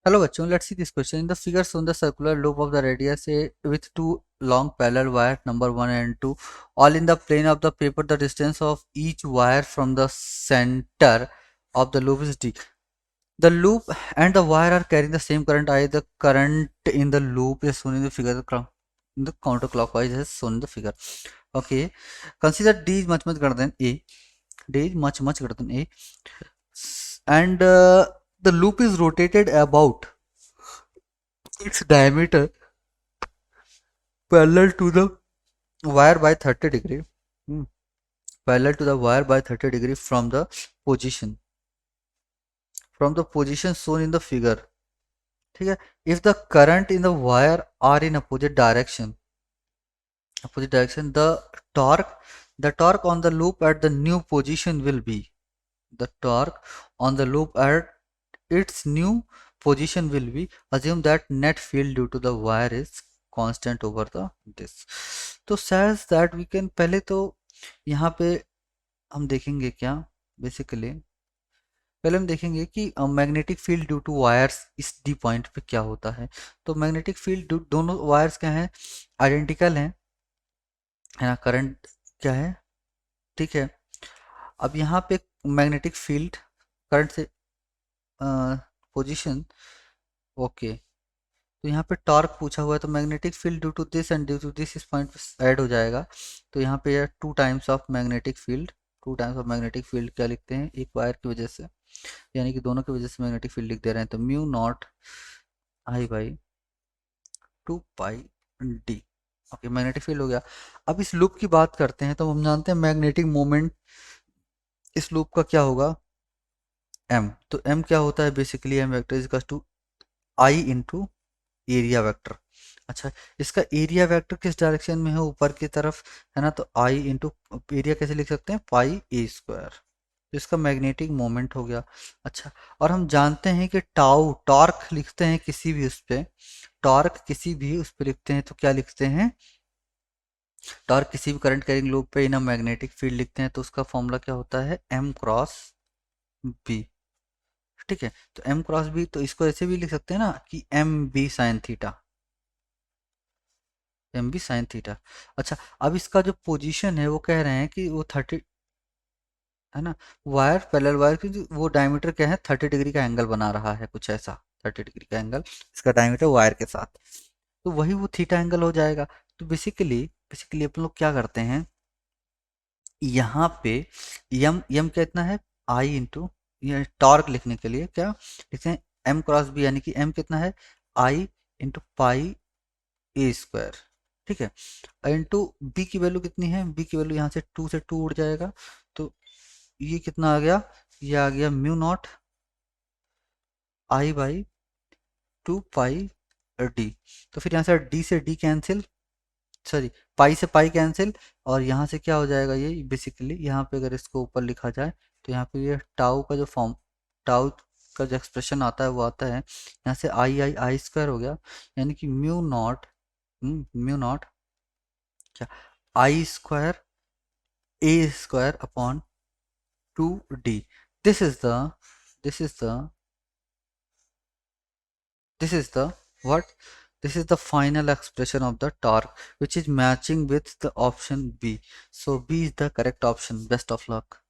Hello बच्चों, let's see this question. In the figure shown the circular loop of the radius A with two long parallel wires number 1 and 2 all in the plane of the paper. The distance of each wire from the center of the loop is d. The loop and the wire are carrying the same current I. The current in the loop is shown in the figure. In the counterclockwise is shown in the figure. Okay, consider d is much greater than A. D is much greater than A, and the loop is rotated about its diameter parallel to the wire by 30 degree. Hmm. Parallel to the wire by 30 degree position from the position shown in the figure. ठीक है, if the current in the wire are in opposite direction, the torque on the loop at the new position will be the torque on the loop at its new position will be, assume that net field due to the wire is constant over the this. तो says that we can, पहले तो यहाँ पे हम देखेंगे क्या, basically पहले हम देखेंगे कि magnetic field due to wires इस डी पॉइंट पे क्या होता है। तो मैग्नेटिक फील्ड दोनों वायर्स क्या हैं, आइडेंटिकल हैं, है ना, करंट क्या है, ठीक है। अब यहाँ पे मैग्नेटिक फील्ड करंट से पोजीशन, ओके, तो यहाँ पे टॉर्क पूछा हुआ है, तो magnetic field due to this and due to this इस पॉइंट पे ऐड हो जाएगा। तो यहाँ पे two times of magnetic field, क्या लिखते हैं, एक वायर की वजह से, यानी कि दोनों की वजह से मैग्नेटिक फील्ड लिख दे रहे हैं। तो mu not I by 2 pi D. Okay, magnetic field हो गया। अब इस लूप की बात करते हैं, तो हम जानते हैं मैग्नेटिक मोमेंट इस लूप का क्या होगा, एम। तो एम क्या होता है, basically M vector is equal to I into area vector. अच्छा, इसका एरिया वेक्टर किस डायरेक्शन में है, ऊपर की तरफ, है ना। तो आई इंटू एरिया कैसे लिख सकते हैं, पाई ए स्क्वायर। तो इसका मैग्नेटिक मोमेंट हो गया। अच्छा, और हम जानते हैं कि टाउ टॉर्क लिखते हैं किसी भी उस पे, टॉर्क किसी भी उस पे लिखते हैं तो क्या लिखते हैं, टॉर्क किसी भी करंट कैरिंग लूप पे इन मैग्नेटिक फील्ड लिखते हैं, तो उसका फॉर्मूला क्या होता है, एम क्रॉस बी। ठीक है, तो एम क्रॉस बी, तो इसको ऐसे भी लिख सकते हैं ना कि M B sine theta, M B sine theta. अच्छा, अब इसका जो पोजीशन है वो कह रहे हैं कि वो 30, है ना, वायर पैरेलल वायर की वो डायमीटर क्या है, 30 डिग्री का एंगल बना रहा है, कुछ ऐसा 30 डिग्री का एंगल इसका डायमीटर वायर के साथ, तो वही वो थीटा एंगल हो जाएगा। तो बेसिकली अपन लोग क्या करते हैं, यहाँ पे यम यम कितना है, आई इंटू, ये टॉर्क लिखने के लिए क्या लिखते हैं, एम क्रॉस बी, यानी कि एम कितना है, आई इंटू पाई ए स्क्वायर। ठीक है, इंटू बी की वैल्यू कितनी है, बी की वैल्यू यहाँ से 2 से 2 उड़ जाएगा, तो ये कितना आ गया, ये आ गया mu not I by 2 pi D. तो फिर यहाँ से डी कैंसिल, सॉरी, पाई से पाई कैंसिल, और यहाँ से क्या हो जाएगा, ये बेसिकली यहाँ पे अगर इसको ऊपर लिखा जाए तो यहाँ पे ये टाउ का जो फॉर्म, टाउ का जो एक्सप्रेशन आता है वो आता है यहाँ से आई आई आई स्क्वायर हो गया, यानी कि म्यू नॉट क्या, I square a square upon 2 d. This is the this is the this is the what, this is the final expression of the torque which is matching with the option B. So B is the correct option. Best of luck.